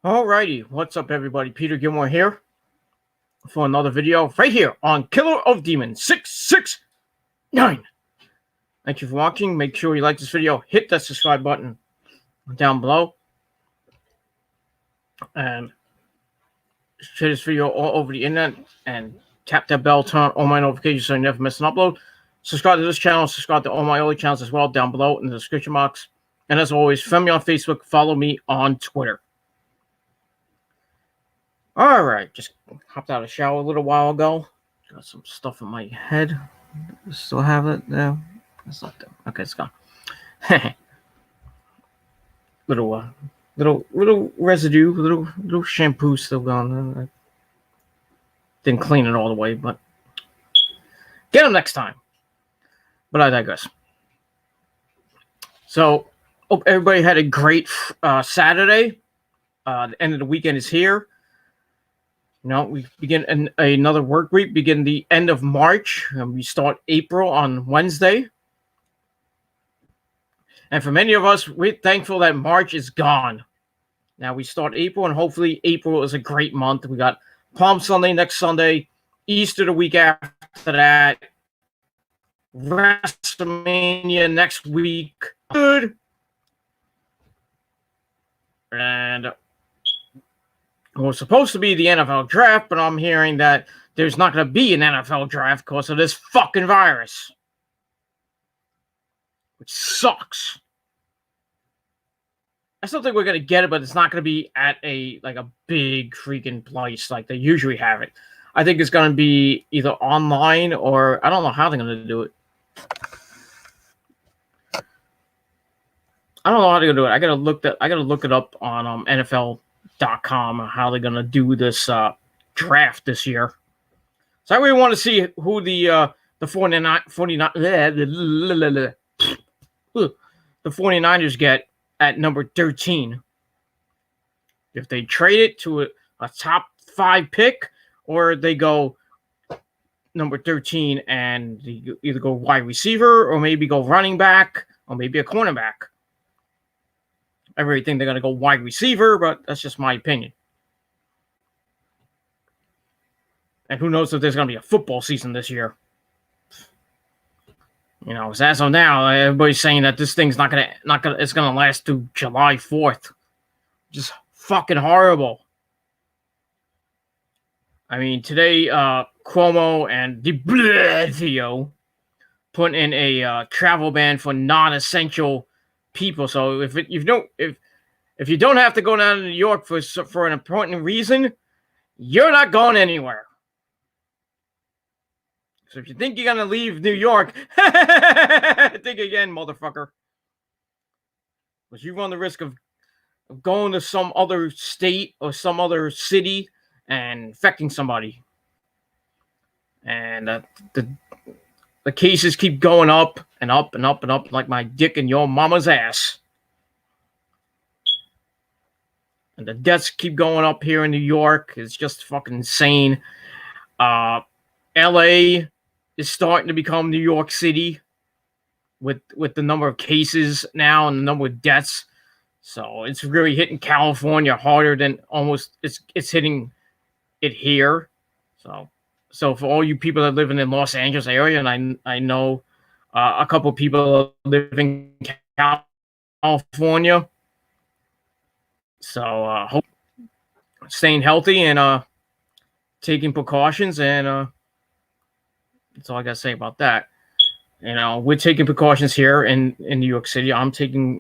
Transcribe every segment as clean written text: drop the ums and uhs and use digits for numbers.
Alrighty, what's up everybody? Peter Gilmore here for another video right here on Killer of Demons 669. Thank you for watching. Make sure you like this video. Hit that subscribe button down below. And share this video all over the internet. And tap that bell, turn on all my notifications so you never miss an upload. Subscribe to this channel. Subscribe to all my other channels as well down below in the description box. And as always, friend me on Facebook. Follow me on Twitter. All right, just hopped out of the shower a little while ago. Got some stuff in my head. Still have it there. It's not there. Okay, it's gone. little residue, little shampoo still gone. I didn't clean it all the way, but get them next time. But I digress. So, hope everybody had a great Saturday. The end of the weekend is here. You know, we begin another work week, begin the end of March, and we start April on Wednesday. And for many of us, we're thankful that March is gone. Now we start April, and hopefully April is a great month. We got Palm Sunday next Sunday, Easter the week after that, WrestleMania next week. Good. And it was supposed to be the NFL draft, but I'm hearing that there's not going to be an NFL draft because of this fucking virus. Which sucks. I still think we're going to get it, but it's not going to be at a big freaking place like they usually have it. I think it's going to be either online or I don't know how they're going to do it. I don't know how they're going to do it. I got to look it up on NFL.com how they're gonna do this draft this year. So I really want to see who the 49ers get at number 13. If they trade it to a top 5 pick, or they go number 13 and either go wide receiver or maybe go running back or maybe a cornerback. I really think they're going to go wide receiver, but that's just my opinion. And who knows if there's going to be a football season this year. You know, as of now, everybody's saying that this thing's it's going to last through July 4th. Just fucking horrible. I mean, today, Cuomo and de Blasio put in a travel ban for non-essential people. So if you don't have to go down to New York for an important reason, you're not going anywhere. So if you think you're gonna leave New York, think again, motherfucker. Because you run the risk of going to some other state or some other city and infecting somebody. And the cases keep going up and up and up and up like my dick in your mama's ass. And the deaths keep going up here in New York. It's just fucking insane. LA is starting to become New York City with the number of cases now and the number of deaths. So it's really hitting California harder than almost it's hitting it here. So for all you people that live in the Los Angeles area, and I know a couple of people live in California, so hope staying healthy and taking precautions, and that's all I gotta say about that. You know, we're taking precautions here in New York City. I'm trying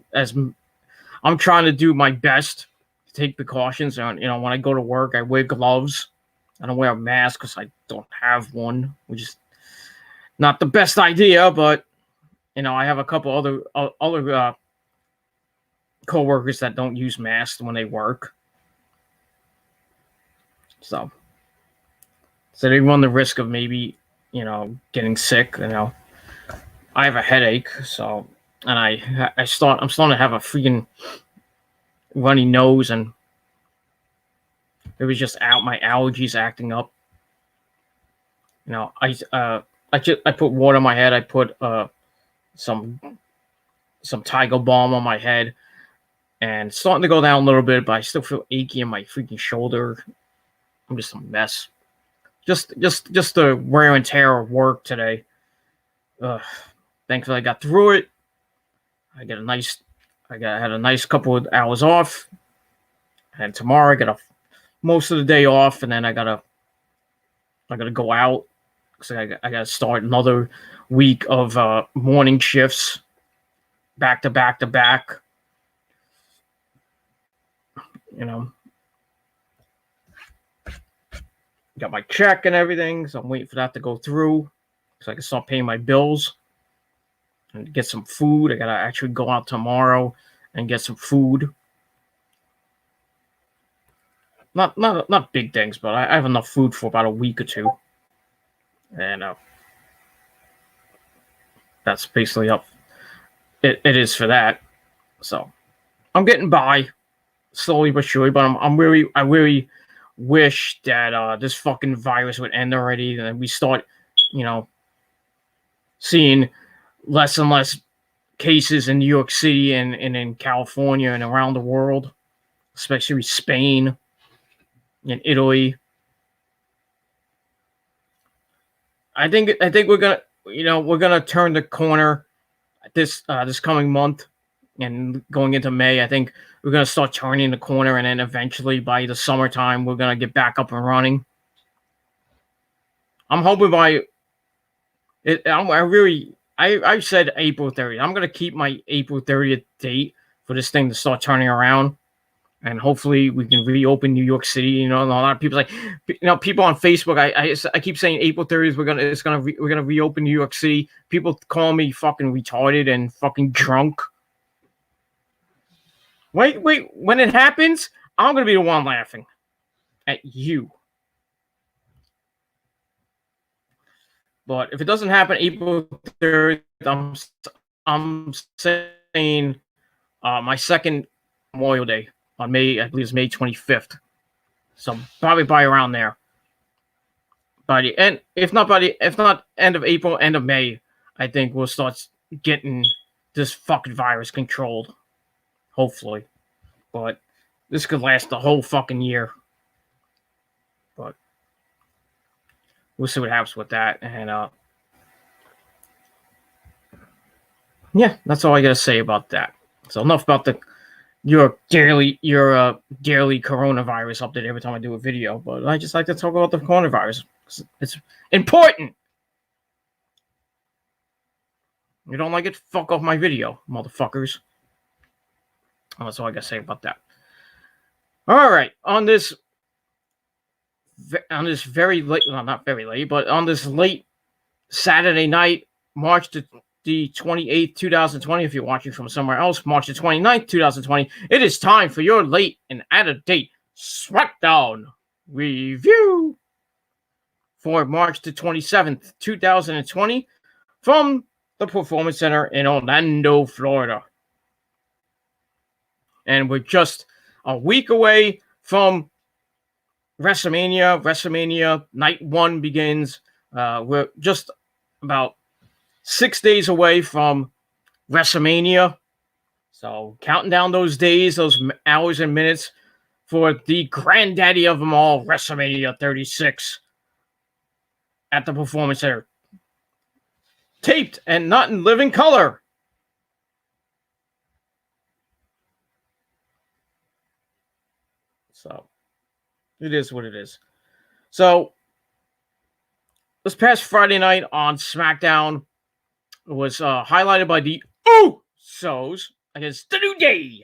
to do my best to take precautions, and you know, when I go to work, I wear gloves. I don't wear a mask because I don't have one, which is not the best idea. But you know, I have a couple other co-workers that don't use masks when they work, so they run the risk of maybe, you know, getting sick. You know, I have a headache, so and I'm starting to have a freaking runny nose, and it was just my allergies acting up. You know, I put water on my head. I put some Tiger Balm on my head, and it's starting to go down a little bit, but I still feel achy in my freaking shoulder. I'm just a mess. Just the wear and tear of work today. Thankfully, I got through it. I had a nice couple of hours off, and tomorrow I got most of the day off, and then I gotta go out because I gotta start another week of morning shifts, back to back to back. You know, got my check and everything, so I'm waiting for that to go through so I can start paying my bills and get some food. I gotta actually go out tomorrow and get some food. Not big things, but I have enough food for about a week or two, and that's basically up. It is for that. So I'm getting by slowly but surely. But I really wish that this fucking virus would end already, and we start, seeing less and less cases in New York City and in California and around the world, especially Spain and Italy. I think we're gonna turn the corner this coming month and going into May. I think we're gonna start turning the corner, and then eventually by the summertime we're gonna get back up and running. I'm hoping by it. I said April 30th. I'm gonna keep my April 30th date for this thing to start turning around. And hopefully we can reopen New York City. A lot of people people on Facebook. I keep saying April 30th we're gonna reopen New York City. People call me fucking retarded and fucking drunk. Wait, when it happens, I'm gonna be the one laughing at you. But if it doesn't happen April 3rd, I'm saying my second Memorial Day on May, I believe it's May 25th. So probably by around there. By the end, if not end of April, end of May, I think we'll start getting this fucking virus controlled. Hopefully. But this could last the whole fucking year. But we'll see what happens with that. And yeah, that's all I gotta say about that. So enough about your daily coronavirus update every time I do a video, but I just like to talk about the coronavirus. It's important. You don't like it? Fuck off my video, motherfuckers. That's all I gotta say about that. All right, on this very late, well, not very late, but on this late Saturday night, March the 28th, 2020, if you're watching from somewhere else, March the 29th, 2020, it is time for your late and out-of-date Smackdown review for March the 27th, 2020, from the Performance Center in Orlando, Florida. And we're just a week away from WrestleMania. WrestleMania Night 1 begins. We're just about 6 days away from WrestleMania. So counting down those days, those hours and minutes for the granddaddy of them all, WrestleMania 36 at the Performance Center. Taped and not in living color. So it is what it is. So this past Friday night on SmackDown was highlighted by the Usos against the New Day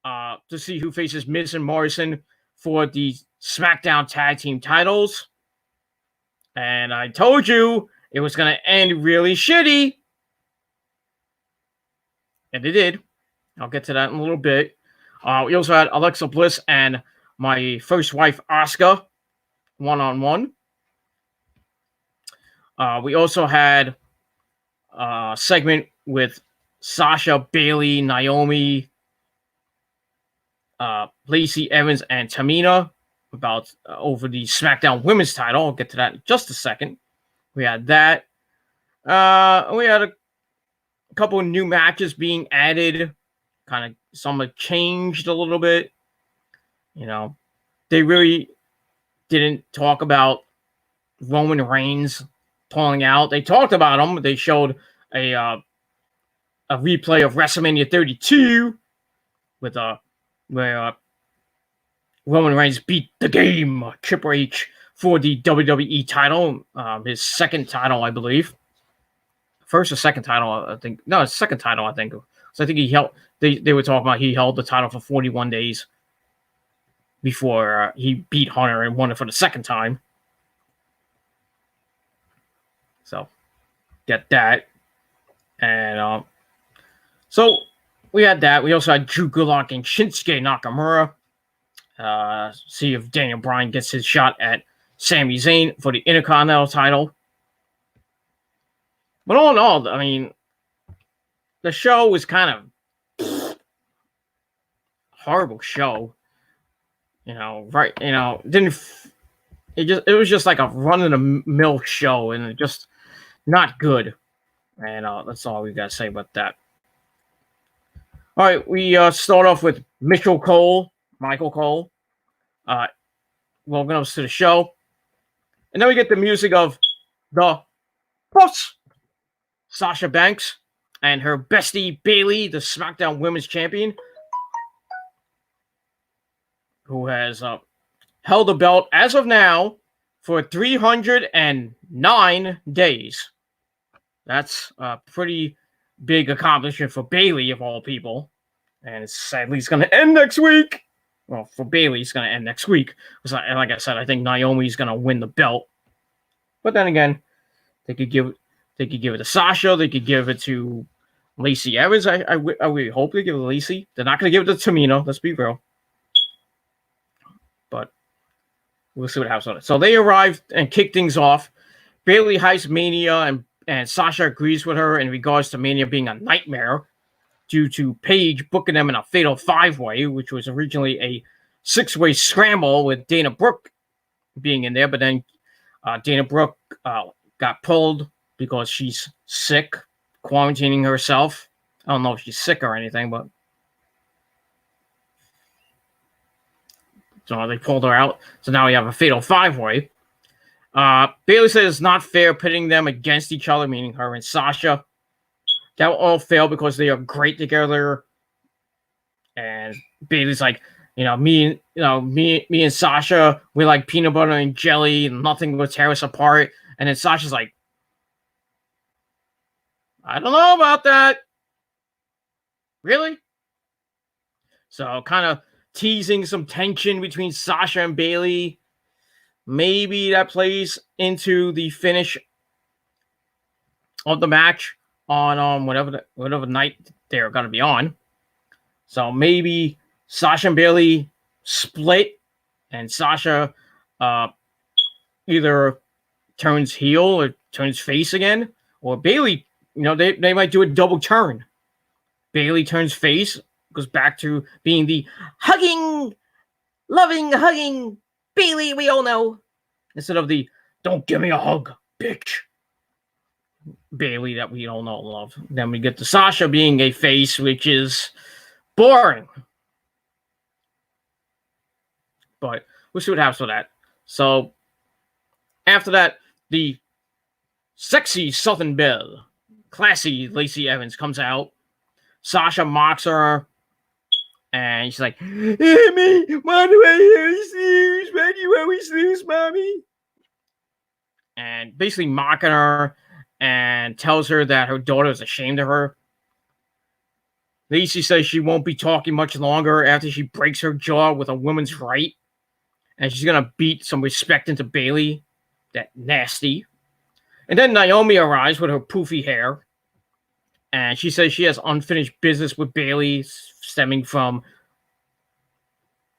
to see who faces Miz and Morrison for the SmackDown Tag Team titles. And I told you it was going to end really shitty. And it did. I'll get to that in a little bit. We also had Alexa Bliss and my first wife, Asuka, one-on-one. We also had a segment with Sasha, Bayley, Naomi, Lacey Evans, and Tamina about over the SmackDown Women's title. I'll get to that in just a second. We had that. We had a couple of new matches being added kind of some have changed a little bit. You know, they really didn't talk about Roman Reigns pulling out. They talked about him. They showed a replay of WrestleMania 32 with where Roman Reigns beat the game Triple H for the WWE title, his second title, I believe. First or second title, I think. No, his second title, I think. So I think he held. They were talking about he held the title for 41 days before he beat Hunter and won it for the second time. So get that, and so we had that. We also had Drew Gulak and Shinsuke Nakamura. See if Daniel Bryan gets his shot at Sami Zayn for the Intercontinental title. But all in all, I mean, the show was kind of horrible show. You know, right? You know, it was just like a run of the mill show, and it just not good. And that's all we got to say about that. All right, we start off with Michael Cole. Welcome us to the show. And then we get the music of the boss, Sasha Banks, and her bestie, Bayley, the Smackdown Women's Champion, who has held the belt as of now for 309 days. That's a pretty big accomplishment for Bayley, of all people. And it's sadly it's going to end next week. Well, for Bayley, it's going to end next week. And like I said, I think Naomi's going to win the belt. But then again, they could give it to Sasha. They could give it to Lacey Evans. I really hope they give it to Lacey. They're not going to give it to Tamina. Let's be real. But we'll see what happens on it. So they arrived and kicked things off. Bayley hypes Mania, and Sasha agrees with her in regards to Mania being a nightmare due to Paige booking them in a fatal 5-way, which was originally a 6-way scramble with Dana Brooke being in there. But then Dana Brooke got pulled because she's sick, quarantining herself. I don't know if she's sick or anything, but so they pulled her out. So now we have a fatal 5-way. Bayley says it's not fair pitting them against each other, meaning her and Sasha. That will all fail because they are great together. And Bayley's like, me and Sasha, we like peanut butter and jelly, and nothing will tear us apart. And then Sasha's like, I don't know about that. Really? So kind of teasing some tension between Sasha and Bayley. Maybe that plays into the finish of the match on whatever night they're going to be on. So maybe Sasha and Bayley split, and Sasha either turns heel or turns face again, or Bayley, they might do a double turn. Bayley turns face, goes back to being the loving Bayley we all know, instead of the don't give me a hug, bitch Bayley that we all know and love. Then we get to Sasha being a face, which is boring. But we'll see what happens with that. So after that, the sexy Southern Belle, classy Lacey Evans comes out. Sasha mocks her, and she's like, "Hey, me, why do I always lose? Why do you always lose, mommy?" And basically mocking her, and tells her that her daughter is ashamed of her. Lacey says she won't be talking much longer after she breaks her jaw with a woman's right, and she's gonna beat some respect into Bayley. That nasty. And then Naomi arrives with her poofy hair, and she says she has unfinished business with Bayley stemming from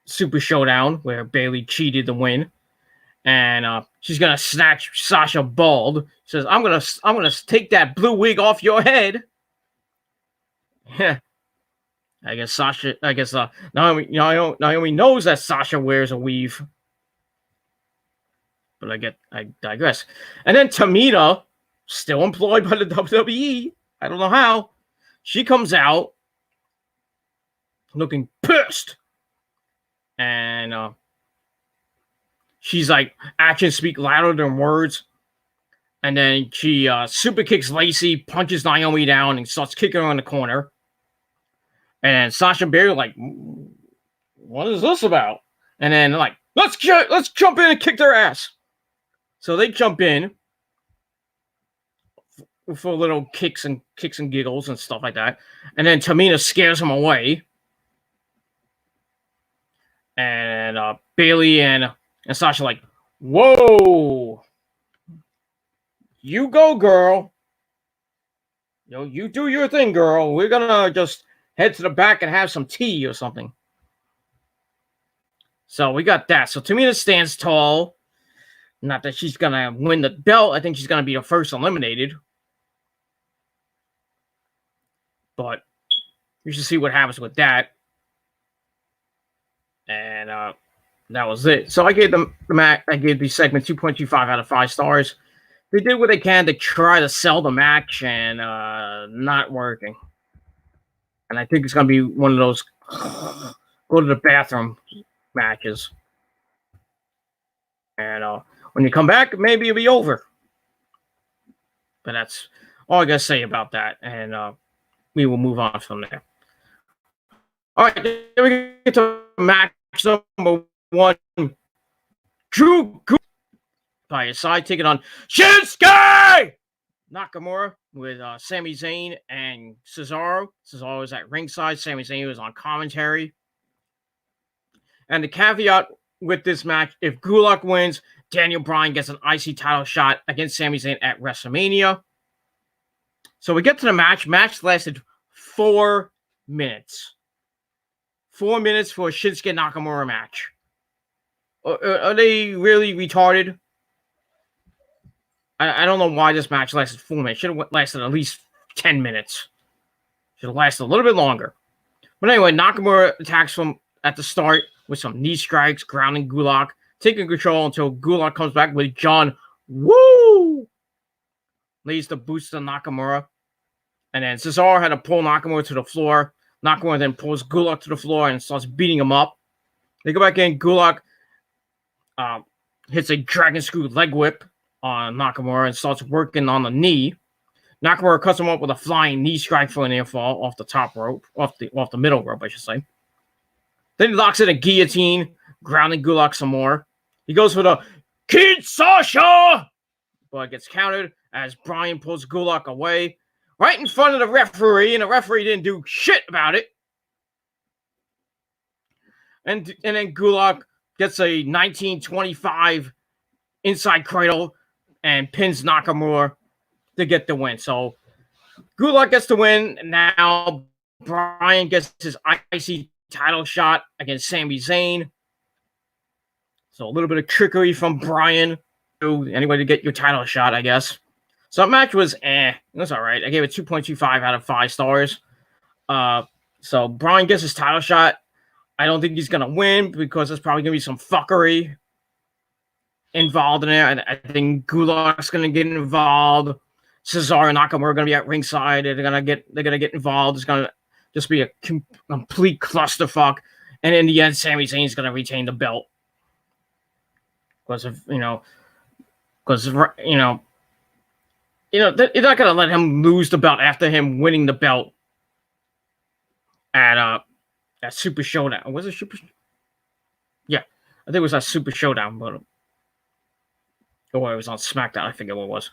Super Showdown, where Bayley cheated to win. And she's gonna snatch Sasha bald. She says, "I'm gonna take that blue wig off your head." Yeah, I guess Naomi knows that Sasha wears a weave, but I digress. And then Tamina, still employed by the WWE, I don't know how, she comes out looking pissed. And she's like, actions speak louder than words. And then she super kicks Lacey, punches Naomi down, and starts kicking her in the corner. And Sasha and Bayley like, what is this about? And then like, let's jump in and kick their ass. So they jump in for little kicks and giggles and stuff like that. And then Tamina scares him away. And Bayley and Sasha like, whoa, you go, girl. You do your thing, girl. We're gonna just head to the back and have some tea or something. So we got that. So Tamina stands tall. Not that she's gonna win the belt. I think she's gonna be the first eliminated. But we should see what happens with that. And that was it. So I gave the segment 2.25 out of 5 stars. They did what they can to try to sell the match, and not working. And I think it's going to be one of those go to the bathroom matches. And when you come back, maybe it'll be over. But that's all I got to say about that. And we will move on from there. All right, then we get to match number 1. Drew by his side, taking on Shinsuke Nakamura with Sami Zayn and Cesaro. Cesaro was at ringside. Sami Zayn was on commentary. And the caveat with this match, if Gulak wins, Daniel Bryan gets an IC title shot against Sami Zayn at WrestleMania. So we get to the match. Match lasted 4 minutes. 4 minutes for a Shinsuke Nakamura match. Are they really retarded? I don't know why this match lasted 4 minutes. Should have lasted at least 10 minutes. Should have lasted a little bit longer. But anyway, Nakamura attacks from at the start with some knee strikes, grounding Gulak, taking control until Gulak comes back with John Woo! Lays the boost to Nakamura. And then Cesaro had to pull Nakamura to the floor. Nakamura then pulls Gulak to the floor and starts beating him up. They go back in. Gulak hits a dragon screw leg whip on Nakamura and starts working on the knee. Nakamura cuts him up with a flying knee strike for an air fall off the top rope, off the middle rope, I should say. Then he locks in a guillotine, grounding Gulak some more. He goes for the Kid Sasha, but gets countered as Bryan pulls Gulak away right in front of the referee, and the referee didn't do shit about it. And then Gulak gets a 1925 inside cradle and pins Nakamura to get the win. So Gulak gets the win. Now Bryan gets his IC title shot against Sami Zayn. So a little bit of trickery from Bryan. Anybody to get your title shot, I guess. So that match was it was all right. I gave it 2.25 out of 5 stars. So Bryan gets his title shot. I don't think he's gonna win because there's probably gonna be some fuckery involved in it. And I think Gulak's gonna get involved. Cesaro and Nakamura are gonna be at ringside. They're gonna get involved. It's gonna just be a complete clusterfuck. And in the end, Sami Zayn's gonna retain the belt because they're not gonna let him lose the belt after him winning the belt at Super Showdown. Was it Super? Yeah, I think it was at Super Showdown, but it was on Smackdown. I forget what it was.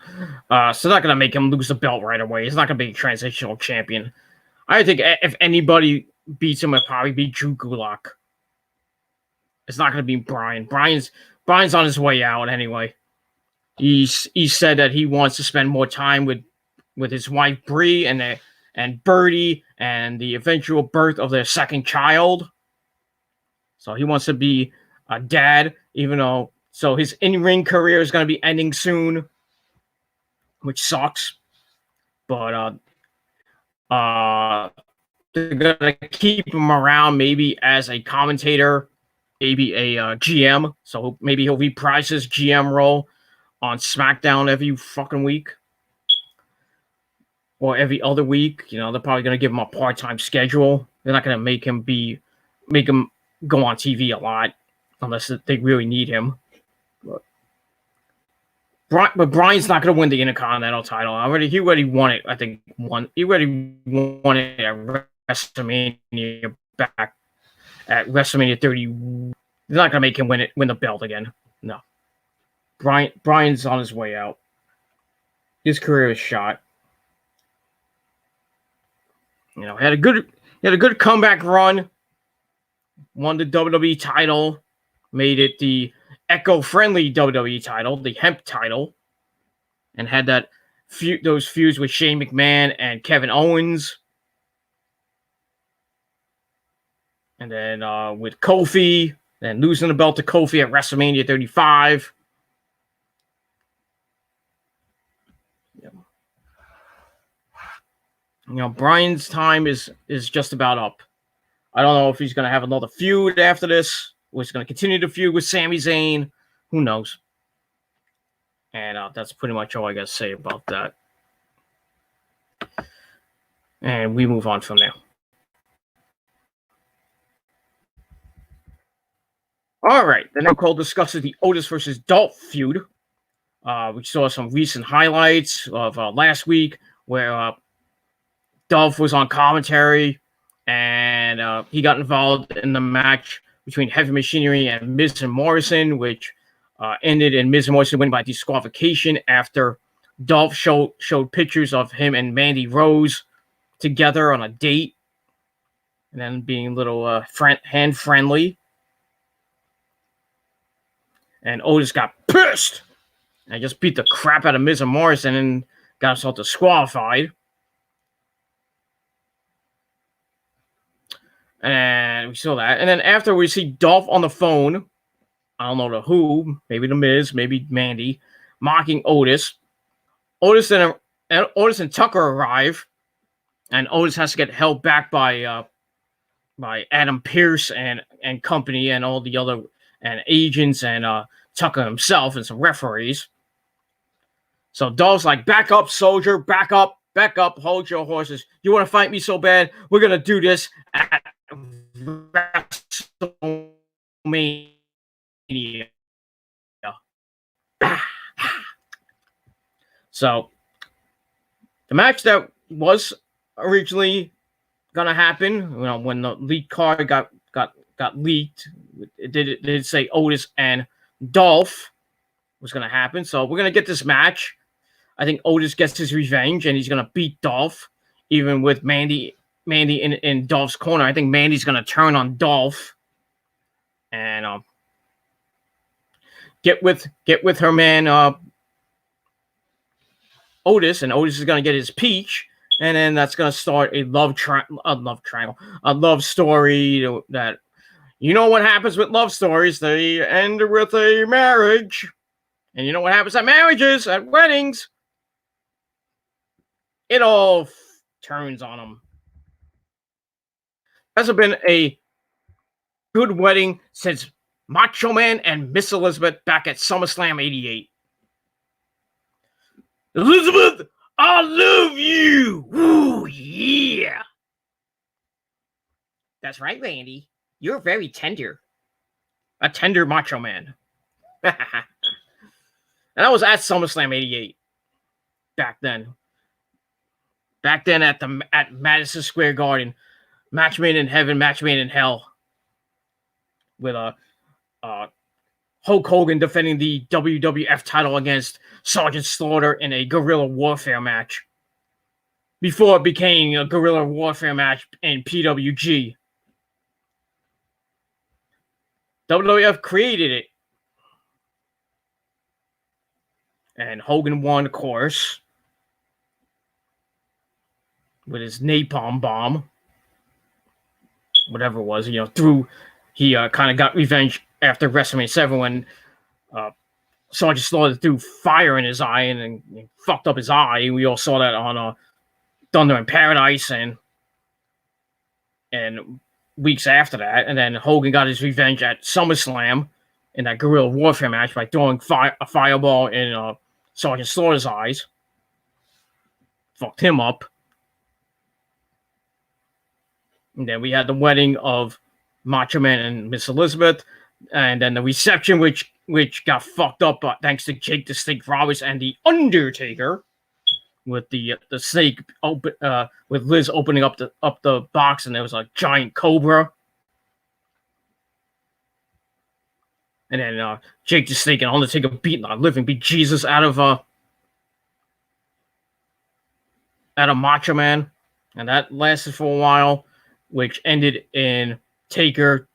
So they're not gonna make him lose the belt right away. He's not gonna be a transitional champion. I think if anybody beats him, it'd probably be Drew Gulak. It's not gonna be Bryan. Bryan's on his way out anyway. He said that he wants to spend more time with his wife Brie and Birdie and the eventual birth of their second child. So he wants to be a dad, so his in-ring career is going to be ending soon, which sucks. But they're going to keep him around maybe as a commentator, maybe a GM. So maybe he'll reprise his GM role on SmackDown every fucking week. Or every other week. They're probably going to give him a part-time schedule. They're not going to make him go on TV a lot unless they really need him. But Bryan's not going to win the Intercontinental title. He already won it. I think he already won it at WrestleMania back at WrestleMania 30. They're not going to make him win the belt again. No. Bryan's on his way out. His career is shot. You know, had a good comeback run. Won the WWE title. Made it the eco-friendly WWE title, the hemp title, and had those feuds with Shane McMahon and Kevin Owens. And then with Kofi, then losing the belt to Kofi at WrestleMania 35. You know, Bryan's time is just about up. I don't know if he's going to have another feud after this, or he's going to continue to feud with Sami Zayn. Who knows? And that's pretty much all I got to say about that. And we move on from there. All right. The next call discusses the Otis versus Dolph feud. We saw some recent highlights of last week where Dolph was on commentary and he got involved in the match between Heavy Machinery and Miz and Morrison, which ended in Miz and Morrison winning by disqualification after Dolph showed pictures of him and Mandy Rose together on a date and then being a little hand friendly. And Otis got pissed and just beat the crap out of Miz and Morrison and got himself disqualified. And we saw that. And then after we see Dolph on the phone, I don't know to who, maybe the Miz, maybe Mandy, mocking Otis. Otis and Tucker arrive, and Otis has to get held back by Adam Pearce and company and all the other and agents and Tucker himself and some referees. So Dolph's like, back up, soldier, back up, hold your horses. You want to fight me so bad? We're going to do this at WrestleMania. So the match that was originally going to happen, you know, when the leak card got leaked, it did say Otis and Dolph was going to happen. So we're going to get this match. I think Otis gets his revenge and he's going to beat Dolph, even with Mandy in Dolph's corner. I think Mandy's going to turn on Dolph and get with her man Otis, and Otis is going to get his peach, and then that's going to start a love story that, you know what happens with love stories, they end with a marriage. And you know what happens at marriages, at weddings? It all turns on them. Hasn't been a good wedding since Macho Man and Miss Elizabeth back at SummerSlam 88. Elizabeth, I love you. Ooh, yeah. That's right, Randy. You're very tender. A tender Macho Man. And I was at SummerSlam 88 back then. Back then at Madison Square Garden. Match made in heaven, match made in hell. With Hulk Hogan defending the WWF title against Sergeant Slaughter in a guerrilla warfare match. Before it became a guerrilla warfare match in PWG. WWF created it. And Hogan won, of course. With his napalm bomb. Whatever it was, you know, he kind of got revenge after WrestleMania 7 when Sergeant Slaughter threw fire in his eye and fucked up his eye. We all saw that on Thunder in Paradise and weeks after that. And then Hogan got his revenge at SummerSlam in that guerrilla warfare match by throwing a fireball in Sergeant Slaughter's eyes. Fucked him up. And then we had the wedding of Macho Man and Miss Elizabeth, and then the reception, which got fucked up thanks to Jake the Snake Roberts and the Undertaker, with the snake open, with Liz opening up the box, and there was a giant cobra, and then Jake the Snake and Undertaker beat Jesus out of Macho Man, and that lasted for a while, which ended in Taker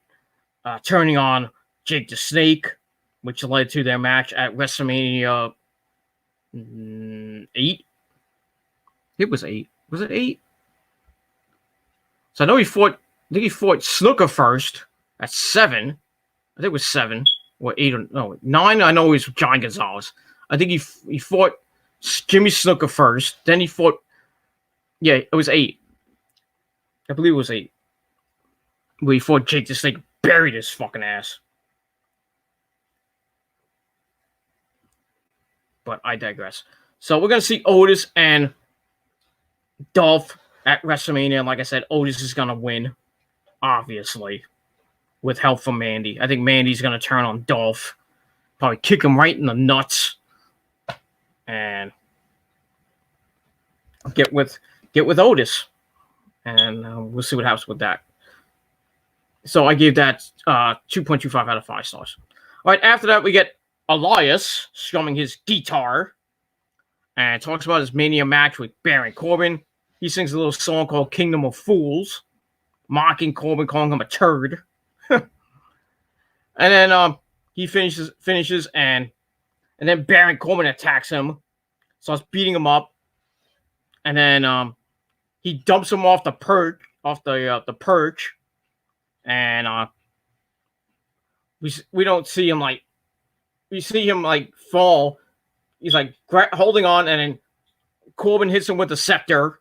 turning on Jake the Snake, which led to their match at WrestleMania 8. It was 8. Was it 8? So I know he fought Snooker first at 7. I think it was 7 or 8 or no 9. I know it was John Gonzalez. I think he fought Jimmy Snooker first. Then he fought. Yeah, it was 8. I believe it was 8. Where he fought Jake the Snake, buried his fucking ass. But I digress. So we're gonna see Otis and Dolph at WrestleMania, and like I said, Otis is gonna win, obviously, with help from Mandy. I think Mandy's gonna turn on Dolph, probably kick him right in the nuts, and get with Otis, and we'll see what happens with that. So I gave that 2.25 out of 5 stars. All right, after that we get Elias strumming his guitar and talks about his Mania match with Baron Corbin. He sings a little song called Kingdom of Fools, mocking Corbin, calling him a turd. And then he finishes and then Baron Corbin attacks him, starts beating him up, and then he dumps him off the perch, and we don't see him we see him fall. He's holding on, and then Corbin hits him with the scepter,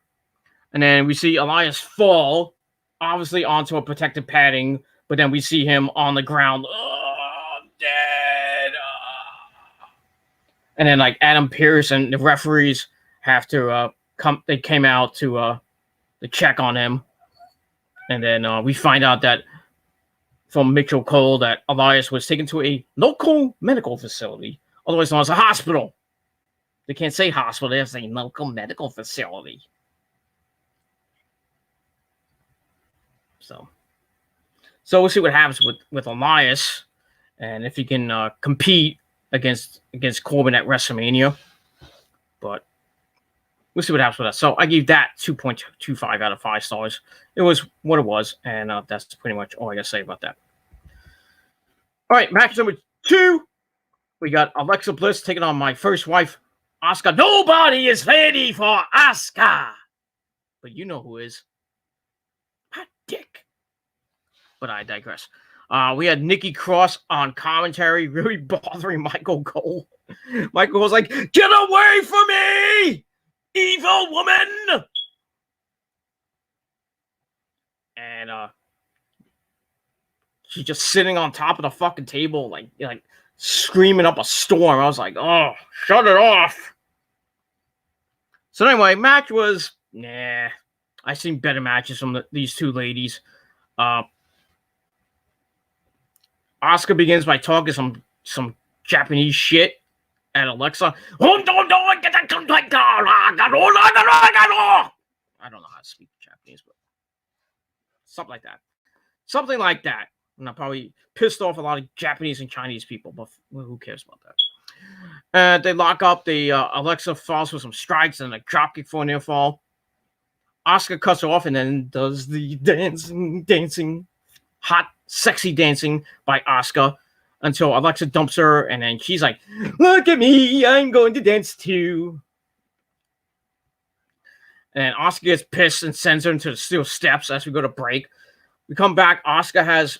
and then we see Elias fall, obviously onto a protective padding, but then we see him on the ground, dead. And then Adam Pearce and the referees have to come. They came out to check on him, and then we find out that from Mitchell Cole that Elias was taken to a local medical facility, otherwise known as a hospital. They can't say hospital; they have to say local medical facility. So we'll see what happens with Elias, and if he can compete against Corbin at WrestleMania. But we'll see what happens with that. So I gave that 2.25 out of 5 stars. It was what it was, and that's pretty much all I got to say about that. All right, match number 2. We got Alexa Bliss taking on my first wife, Asuka. Nobody is ready for Asuka, but you know who is. Hot dick. But I digress. We had Nikki Cross on commentary, really bothering Michael Cole. Michael was like, "Get away from me, evil woman!" And she's just sitting on top of the fucking table, like screaming up a storm. I was like, "Oh, shut it off!" So anyway, match was nah. I've seen better matches from these two ladies. Asuka begins by talking some Japanese shit at Alexa. I don't know how to speak Japanese, but something like that. And I probably pissed off a lot of Japanese and Chinese people, but who cares about that? They lock up. Alexa falls with some strikes and a dropkick for a near fall. Asuka cuts her off and then does the dancing, hot, sexy dancing by Asuka until Alexa dumps her, and then she's like, "Look at me, I'm going to dance too." And Asuka gets pissed and sends her into the steel steps as we go to break. We come back. Asuka has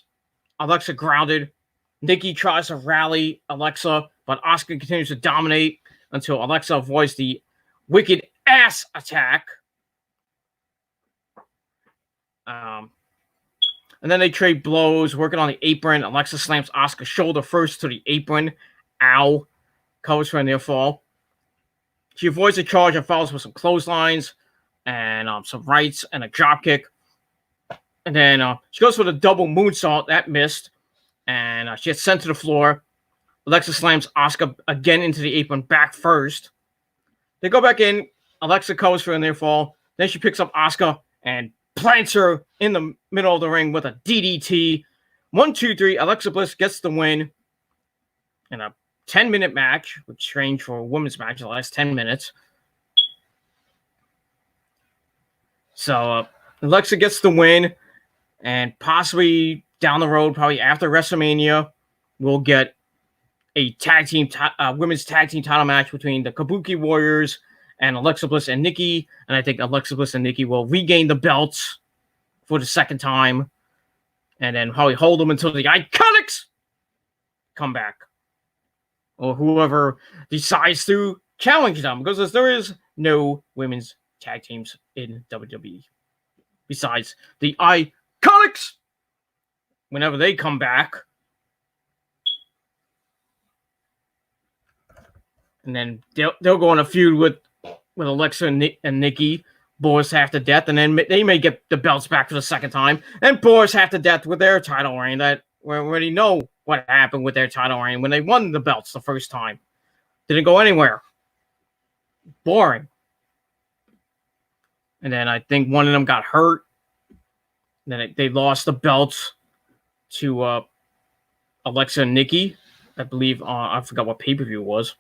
Alexa grounded. Nikki tries to rally Alexa, but Asuka continues to dominate until Alexa avoids the wicked ass attack. And then they trade blows, working on the apron. Alexa slams Asuka's shoulder first to the apron. Ow. Covers for a near fall. She avoids the charge and follows with some clotheslines and some rights and a dropkick. And then she goes for the double moonsault. That missed. And she gets sent to the floor. Alexa slams Asuka again into the apron, back first. They go back in. Alexa covers for a near fall. Then she picks up Asuka and plants her in the middle of the ring with a DDT. 1, 2, 3. Alexa Bliss gets the win in a 10-minute match, which is strange for a women's match. The last 10 minutes. So Alexa gets the win, and possibly down the road, probably after WrestleMania, we'll get a women's tag team title match between the Kabuki Warriors and Alexa Bliss and Nikki. And I think Alexa Bliss and Nikki will regain the belts for the second time, and then probably hold them until the Iconics come back, or whoever decides to challenge them, because there is no women's tag teams in WWE besides the Iconics. Whenever they come back, and then they'll go on a feud with Alexa and Nikki. Boris half to death, and then they may get the belts back for the second time. And Boris half to death with their title reign. That we already know what happened with their title reign when they won the belts the first time. Didn't go anywhere. Boring. And then I think one of them got hurt. And then they lost the belts to Alexa and Nikki. I believe I forgot what pay-per-view it was.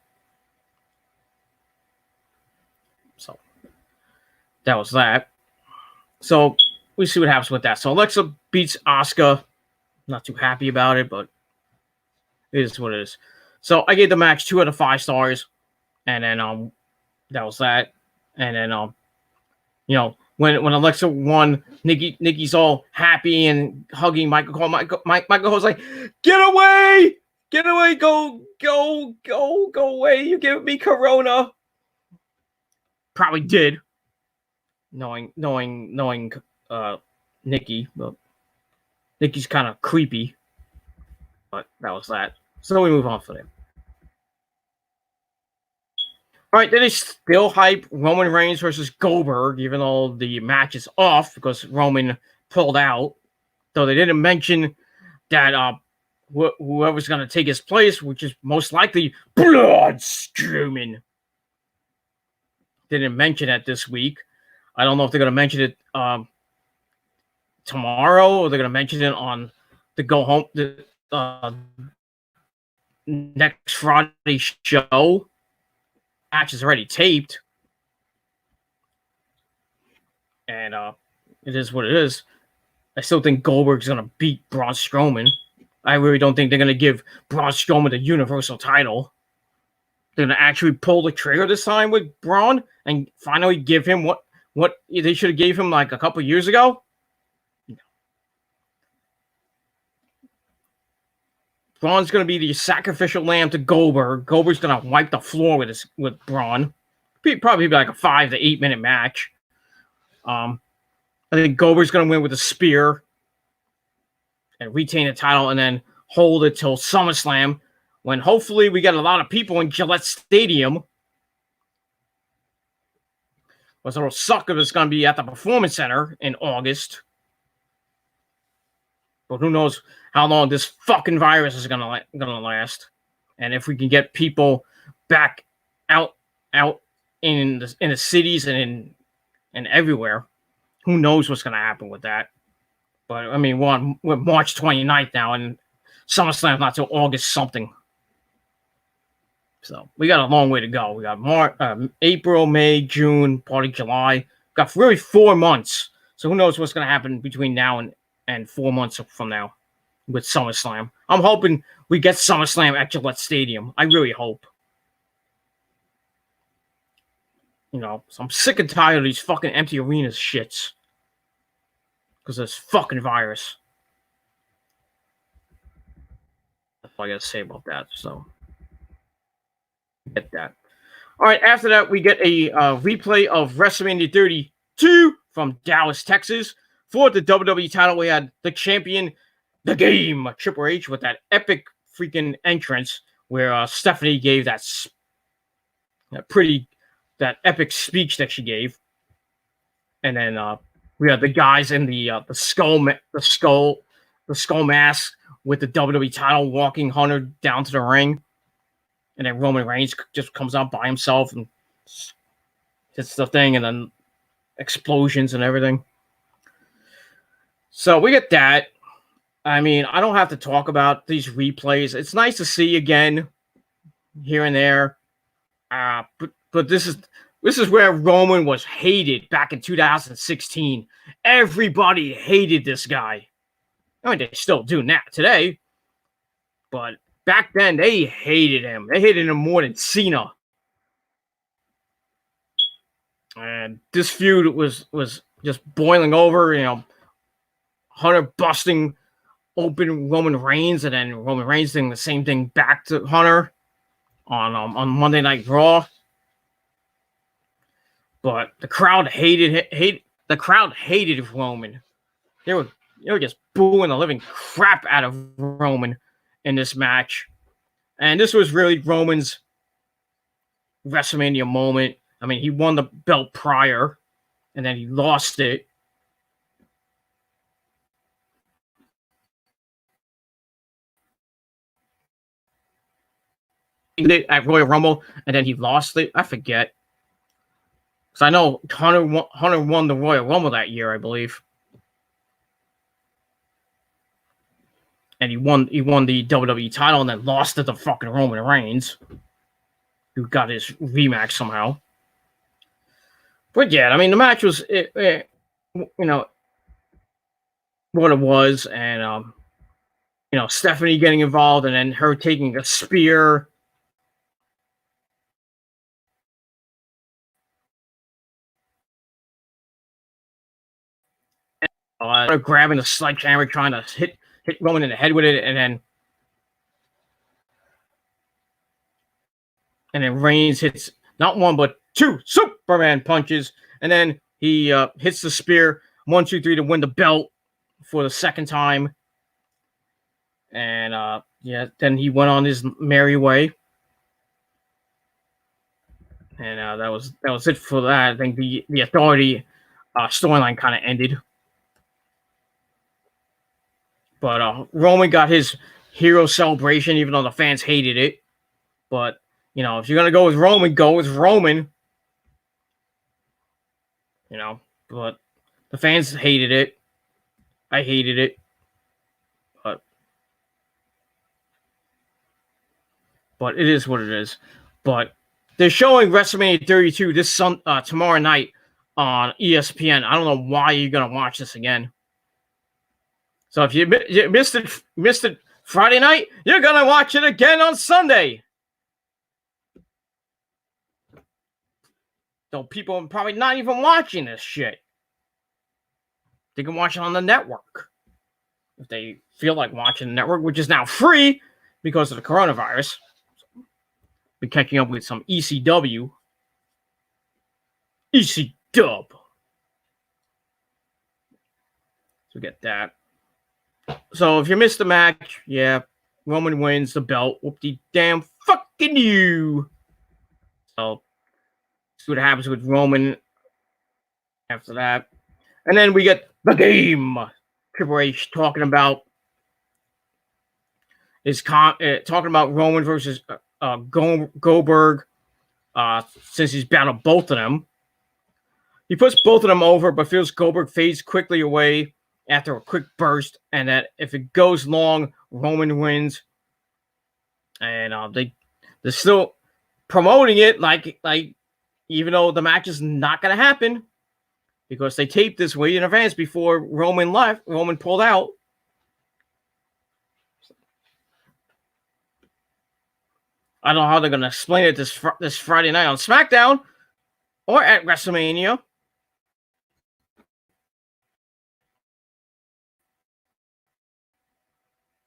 So that was that. So we see what happens with that. So Alexa beats Asuka. Not too happy about it, but it is what it is. So I gave the match 2 out of 5 stars. And then that was that. And then when Alexa won, Nikki's all happy and hugging Michael Cole. Michael Cole's like, get away! Get away! Go away! You give me Corona. Probably did. Knowing Nikki, but Nikki's kind of creepy. But that was that. So we move on from there. All right, then they still hype Roman Reigns versus Goldberg, even though the match is off because Roman pulled out. Though they didn't mention that whoever's going to take his place, which is most likely Braun Strowman. Didn't mention that this week. I don't know if they're going to mention it tomorrow, or they're going to mention it on the go home next Friday show. Match is already taped, and it is what it is. I still think Goldberg's going to beat Braun Strowman. I really don't think they're going to give Braun Strowman the Universal title. They're going to actually pull the trigger this time with Braun and finally give him what they should have gave him like a couple years ago. Braun's going to be the sacrificial lamb to Goldberg. Goldberg's going to wipe the floor with Braun. Probably be like a 5 to 8 minute match. I think Goldberg's going to win with a spear and retain the title, and then hold it till SummerSlam, when hopefully we get a lot of people in Gillette Stadium. But it'll suck if it's going to be at the Performance Center in August. But who knows how long this fucking virus is gonna last, and if we can get people back out in the cities and everywhere, who knows what's gonna happen with that? But I mean, we're March 29th now, and SummerSlam's not till August something. So we got a long way to go. We got April, May, June, part of July. Got really 4 months. So who knows what's gonna happen between now and 4 months from now with SummerSlam. I'm hoping we get SummerSlam at Gillette Stadium. I really hope. So I'm sick and tired of these fucking empty arenas shits. Because of this fucking virus. That's all I gotta say about that. So, get that. All right, after that, we get a replay of WrestleMania 32 from Dallas, Texas. For the WWE title, we had the champion, The Game, Triple H, with that epic freaking entrance where Stephanie gave that epic speech that she gave. And then We had the guys in the skull mask with the WWE title walking Hunter down to the ring, and then Roman Reigns just comes out by himself and hits the thing, and then explosions and everything. So we get that. I mean, I don't have to talk about these replays. It's nice to see again here and there. But this is where Roman was hated back in 2016. Everybody hated this guy. I mean, they still do now today, but back then they hated him. They hated him more than Cena. And this feud was just boiling over. You know, Hunter busting open Roman Reigns, and then Roman Reigns doing the same thing back to Hunter on Monday Night Raw. But the crowd hated Roman. They were just booing the living crap out of Roman in this match. And this was really Roman's WrestleMania moment. I mean, he won the belt prior, and then he lost it. At Royal Rumble, and then he lost it. I forget. Because I know Hunter won the Royal Rumble that year, I believe. And he won the WWE title and then lost it to fucking Roman Reigns, who got his rematch somehow. But yeah, I mean, the match was, you know, what it was. And, you know, Stephanie getting involved and then her taking a spear. Grabbing the sledgehammer, trying to hit Roman in the head with it, and then Reigns hits not one but two Superman punches, and then he hits the spear 1, 2, 3 to win the belt for the second time. And yeah, then he went on his merry way, and that was it for that. I think the Authority storyline kind of ended. But Roman got his hero celebration, even though the fans hated it. But, you know, if you're going to go with Roman, go with Roman. You know, but the fans hated it. I hated it. But it is what it is. But they're showing WrestleMania 32 tomorrow night on ESPN. I don't know why you're going to watch this again. So if you missed it Friday night, you're going to watch it again on Sunday. So people are probably not even watching this shit. They can watch it on the network. If they feel like watching the network, which is now free because of the coronavirus. Been catching up with some ECW. EC-Dub. So get that. So if you missed the match, yeah, Roman wins the belt. Whoop-de damn fucking you. So see what happens with Roman after that. And then we get the game. Triple H talking about Roman versus Goldberg, since he's battled both of them. He puts both of them over, but feels Goldberg fades quickly away after a quick burst, and that if it goes long, Roman wins. And they're still promoting it like even though the match is not going to happen, because they taped this way in advance before Roman left. Roman pulled out. I don't know how they're going to explain it this Friday night on Smackdown or at WrestleMania.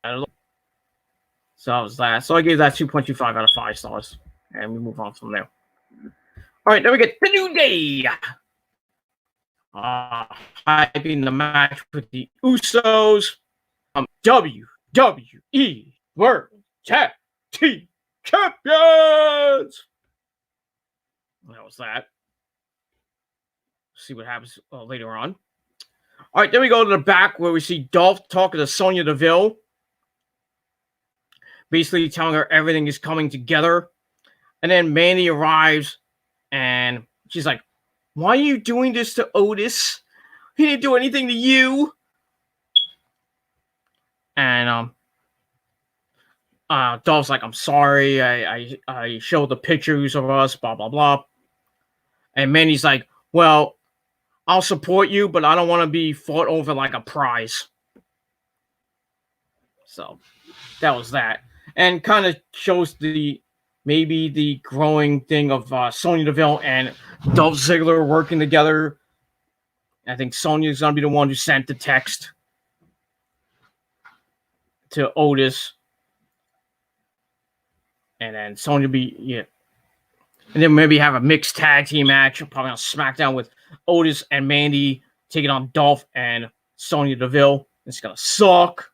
I don't know. So that was that. So I gave that 2.25 out of 5 stars. And we move on from there. All right, then we get the New Day. Hyping the match with the Usos. WWE World Tag Team Champions. That was that. See what happens later on. All right, then we go to the back where we see Dolph talking to Sonya Deville, basically telling her everything is coming together. And then Mandy arrives, and she's like, "Why are you doing this to Otis? He didn't do anything to you." And Dolph's like, "I'm sorry. I showed the pictures of us, blah blah blah." And Mandy's like, "Well, I'll support you, but I don't want to be fought over like a prize." So that was that, and kind of shows maybe the growing thing of Sonya Deville and Dolph Ziggler working together. I think Sonya's gonna be the one who sent the text to Otis, and then Sonya and then maybe have a mixed tag team match, probably on SmackDown with Otis and Mandy taking on Dolph and Sonya Deville. It's gonna suck,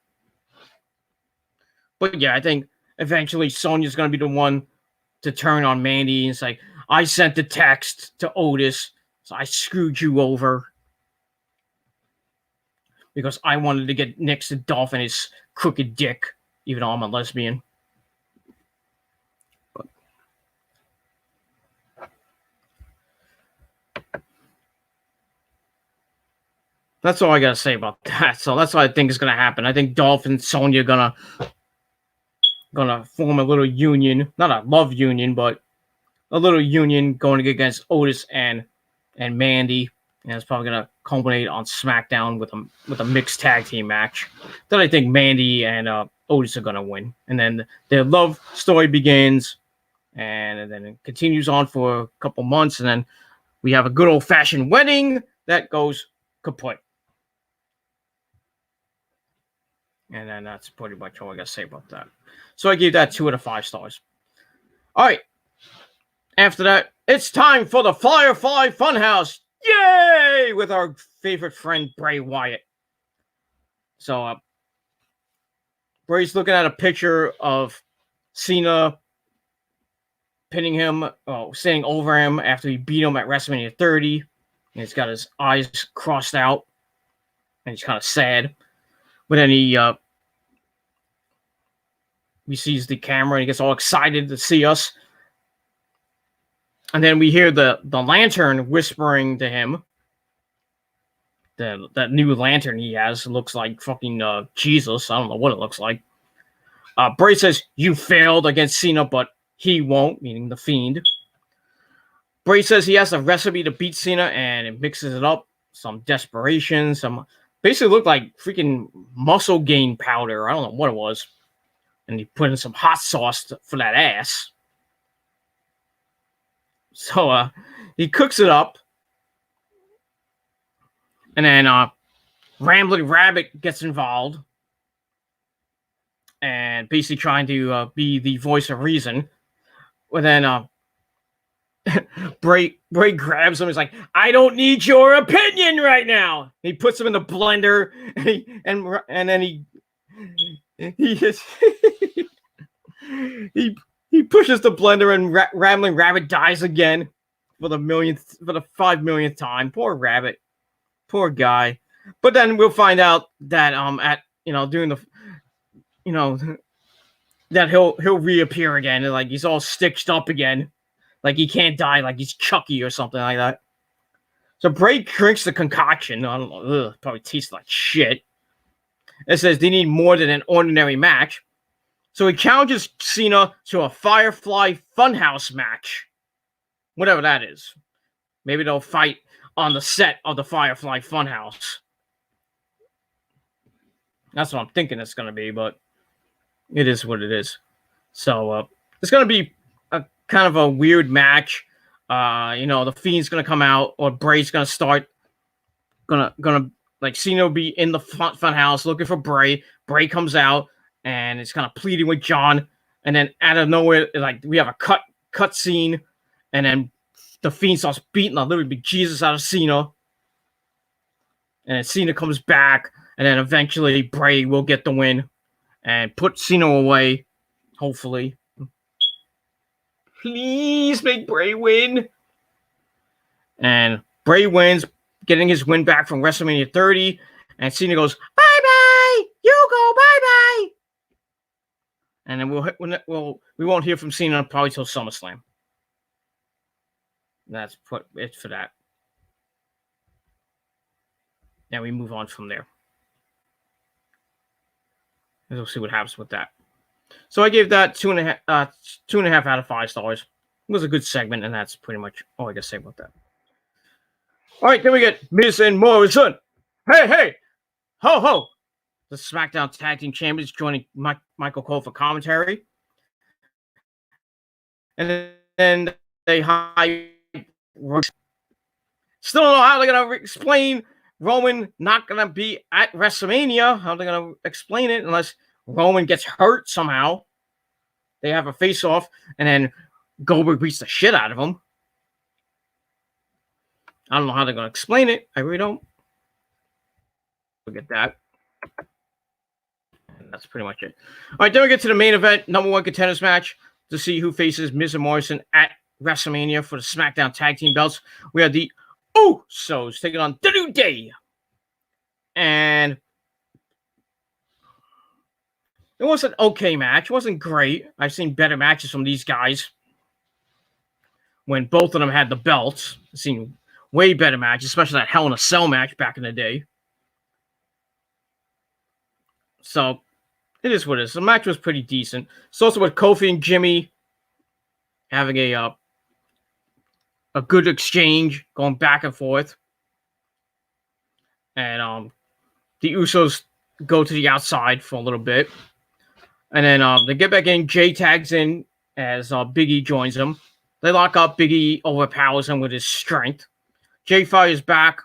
but yeah, I think eventually Sonya's gonna be the one to turn on Mandy and say, "I sent the text to Otis, so I screwed you over because I wanted to get next to Dolph and his crooked dick, even though I'm a lesbian." But that's all I gotta say about that. So that's what I think is gonna happen. I think Dolph and Sonya gonna form a little union, not a love union, but a little union going against Otis and Mandy, and it's probably gonna culminate on SmackDown with a mixed tag team match. Then I think Mandy and Otis are gonna win, and then their love story begins, and then it continues on for a couple months, and then we have a good old fashioned wedding that goes kaput. And then that's pretty much all I gotta say about that. So I gave that 2 out of 5 stars. All right. After that, it's time for the Firefly Funhouse. Yay! With our favorite friend, Bray Wyatt. So, Bray's looking at a picture of Cena pinning him, sitting over him after he beat him at WrestleMania 30. And he's got his eyes crossed out. And he's kind of sad. But then he sees the camera and he gets all excited to see us. And then we hear the lantern whispering to him. That new lantern he has looks like fucking Jesus. I don't know what it looks like. Bray says, "You failed against Cena, but he won't," meaning the Fiend. Bray says he has a recipe to beat Cena and it mixes it up. Some desperation, some basically looked like freaking muscle gain powder. I don't know what it was. And he put in some hot sauce for that ass. So he cooks it up. And then Rambling Rabbit gets involved. And basically trying to be the voice of reason. But then Bray grabs him. He's like, "I don't need your opinion right now." He puts him in the blender. And then he he pushes the blender and Rambling Rabbit dies again for the 5 millionth time. Poor Rabbit, poor guy. But then we'll find out that doing the that he'll reappear again, and like he's all stitched up again, like he can't die, like he's Chucky or something like that. So Bray drinks the concoction. I don't know, probably tastes like shit. It says they need more than an ordinary match. So he challenges Cena to a Firefly Funhouse match. Whatever that is. Maybe they'll fight on the set of the Firefly Funhouse. That's what I'm thinking it's going to be, but it is what it is. So it's going to be a kind of a weird match. The Fiend's going to come out, or Bray's going to start. Gonna like Cena will be in the funhouse looking for Bray. Bray comes out and it's kind of pleading with John, and then out of nowhere, like we have a cut scene, and then the Fiend starts beating the literally big Jesus out of Cena, and then Cena comes back, and then eventually Bray will get the win and put Cena away, hopefully. Please make Bray win. And Bray wins, getting his win back from WrestleMania 30, and Cena goes, "Bye-bye! You go bye-bye!" And then we won't hear from Cena probably till SummerSlam. That's it for that. And we move on from there. And we'll see what happens with that. So I gave that 2.5 out of 5 stars. It was a good segment, and that's pretty much all I got to say about that. All right, then we get Miz and Morrison. Hey, ho ho! The SmackDown Tag Team Champions joining Michael Cole for commentary, and then they hire. Still don't know how they're gonna explain Roman not gonna be at WrestleMania. How they're gonna explain it unless Roman gets hurt somehow. They have a face-off, and then Goldberg beats the shit out of him. I don't know how they're going to explain it. I really don't. Look at that. And that's pretty much it. All right, then we get to the main event, number 1 contenders match to see who faces Miz and Morrison at WrestleMania for the SmackDown Tag Team belts. We have the Usos taking on The New Day. And it was an okay match. It wasn't great. I've seen better matches from these guys when both of them had the belts. I've seen way better matches, especially that Hell in a Cell match back in the day. So it is what it is. The match was pretty decent. It's also with Kofi and Jimmy having a good exchange, going back and forth. And the Usos go to the outside for a little bit. And then they get back in. Jay tags in as Big E joins them. They lock up. Big E overpowers him with his strength. Jay fires back,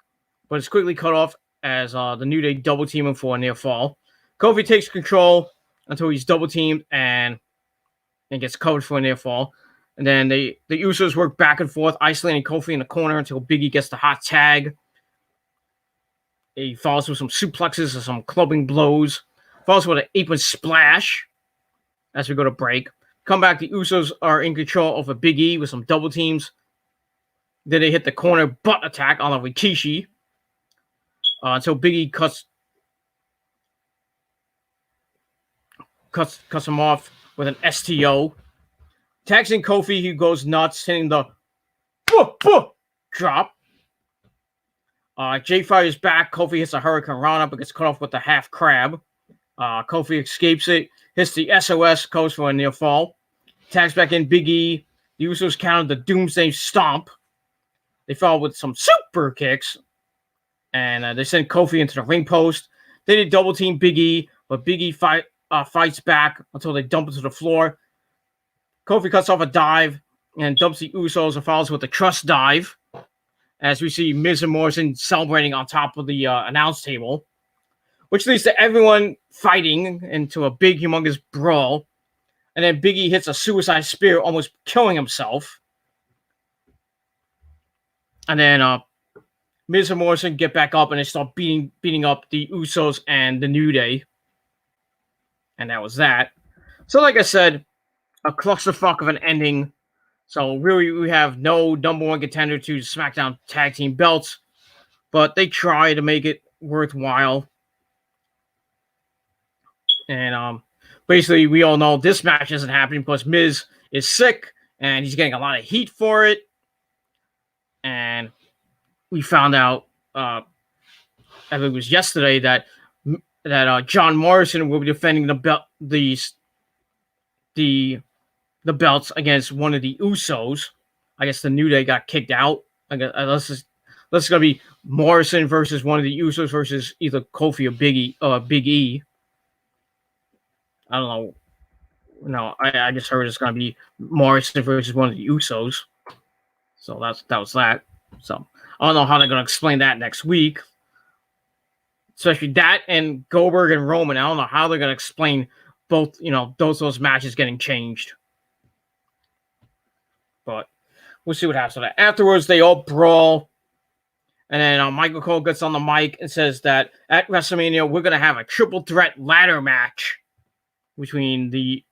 but it's quickly cut off as the New Day double team him for a near fall. Kofi takes control until he's double teamed and gets covered for a near fall. And then the Usos work back and forth, isolating Kofi in the corner until Big E gets the hot tag. He follows with some suplexes and some clubbing blows. Follows with an apron splash as we go to break. Come back, the Usos are in control of a Big E with some double teams. Then they hit the corner butt attack on a Rikishi. Until Big E cuts him off with an STO. Tags in Kofi, he goes nuts, hitting the drop. Jay fires back. Kofi hits a Hurricane Rana, but gets cut off with the half crab. Kofi escapes it, hits the SOS, goes for a near fall. Tags back in Big E. The Usos countered the Doomsday Stomp. They follow with some super kicks. And they send Kofi into the ring post. Then they double team Big E, but Big E fights back until they dump it to the floor. Kofi cuts off a dive and dumps the Usos and follows with a trust dive. As we see Miz and Morrison celebrating on top of the announce table, which leads to everyone fighting into a big, humongous brawl. And then Big E hits a suicide spear, almost killing himself. And then Miz and Morrison get back up and they start beating up the Usos and the New Day. And that was that. So like I said, a clusterfuck of an ending. So really we have no number 1 contender to SmackDown Tag Team belts. But they try to make it worthwhile. And basically we all know this match isn't happening because Miz is sick and he's getting a lot of heat for it. And we found out, I think it was yesterday, that John Morrison will be defending the belts against one of the Usos. I guess the New Day got kicked out. I guess it's gonna be Morrison versus one of the Usos versus either Kofi or Big E. I don't know. No, I just heard it's gonna be Morrison versus one of the Usos. So that was that. So I don't know how they're gonna explain that next week. Especially that and Goldberg and Roman. I don't know how they're gonna explain both, those matches getting changed. But we'll see what happens with that. Afterwards, they all brawl. And then Michael Cole gets on the mic and says that at WrestleMania, we're going to have a triple threat ladder match between the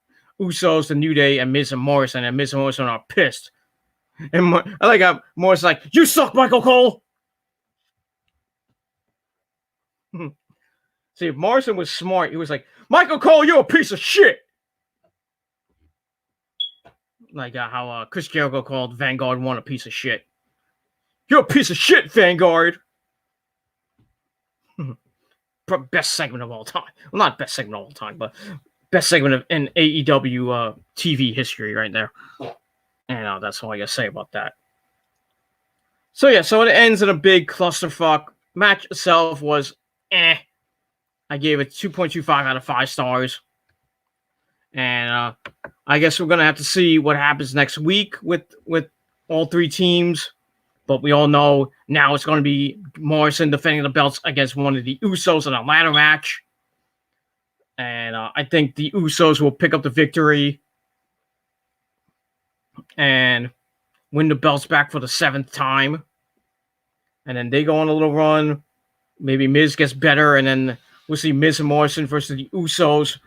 Usos, the New Day, and Miz and Morrison. And Miz and Morrison are pissed. And I like how Morrison's like, "You suck, Michael Cole!" See, if Morrison was smart, he was like, Michael Cole, you're a piece of shit. Like how Chris Jericho called Vanguard 1 a piece of shit. You're a piece of shit, Vanguard. Best segment of all time. Well, not best segment of all time, but best segment in AEW TV history right there. And that's all I gotta say about that. So yeah, so it ends in a big clusterfuck. Match itself was I gave it 2.25 out of 5 stars. And I guess we're gonna have to see what happens next week with all 3 teams. But we all know now it's going to be Morrison defending the belts against one of the Usos in a ladder match. And I think the Usos will pick up the victory and win the belts back for the 7th time. And then they go on a little run. Maybe Miz gets better. And then we'll see Miz and Morrison versus the Usos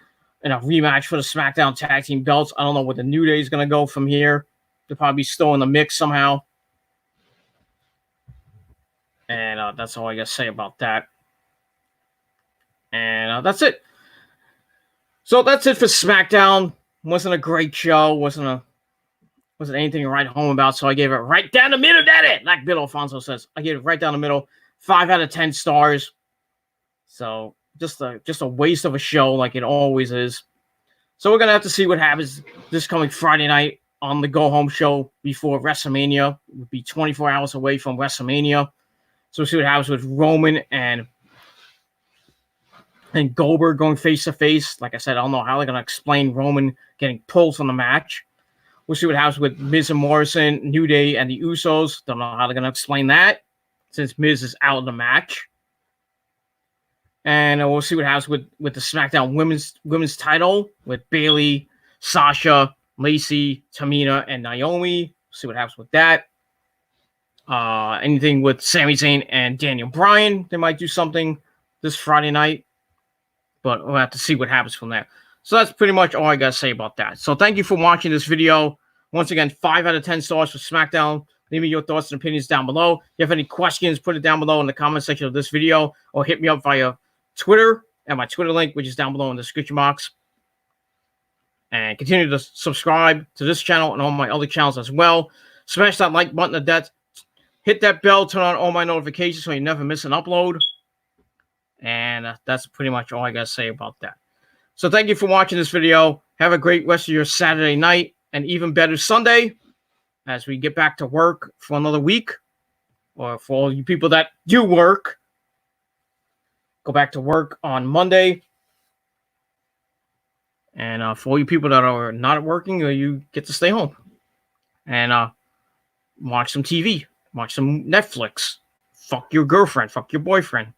in a rematch for the Smackdown Tag Team belts. I don't know where the New Day is going to go from here. They'll probably be still in the mix somehow. And that's all I got to say about that. And that's it. So that's it for SmackDown. Wasn't a great show. Wasn't anything to write home about. So I gave it right down the middle. That it, like Bill Alfonso says. I gave it right down the middle. 5 out of 10 stars. So just a waste of a show, like it always is. So we're gonna have to see what happens this coming Friday night on the Go Home show before WrestleMania. It would be 24 hours away from WrestleMania. So we'll see what happens with Roman and Goldberg going face to face. Like I said, I don't know how they're going to explain Roman getting pulled from the match. We'll see what happens with Miz and Morrison, New Day, and the Usos. Don't know how they're going to explain that since Miz is out of the match. And we'll see what happens with the SmackDown women's title with Bayley, Sasha, Lacey, Tamina, and Naomi. We'll see what happens with that. Anything with Sami Zayn and Daniel Bryan. They might do something this Friday night. But we'll have to see what happens from there. So that's pretty much all I got to say about that. So thank you for watching this video. Once again, 5 out of 10 stars for SmackDown. Leave me your thoughts and opinions down below. If you have any questions, put it down below in the comment section of this video. Or hit me up via Twitter and my Twitter link, which is down below in the description box. And continue to subscribe to this channel and all my other channels as well. Smash that like button to death. Hit that bell, turn on all my notifications so you never miss an upload. And that's pretty much all I got to say about that. So thank you for watching this video. Have a great rest of your Saturday night and even better Sunday as we get back to work for another week. Or for all you people that do work, go back to work on Monday. And for all you people that are not working, you get to stay home and watch some TV. Watch some Netflix. Fuck your girlfriend. Fuck your boyfriend.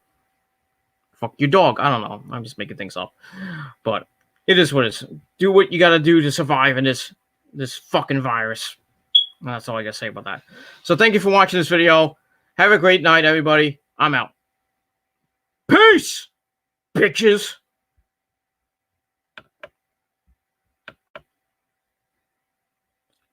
Fuck your dog. I don't know. I'm just making things up. But it is what it is. Do what you got to do to survive in this fucking virus. And that's all I got to say about that. So thank you for watching this video. Have a great night, everybody. I'm out. Peace, bitches.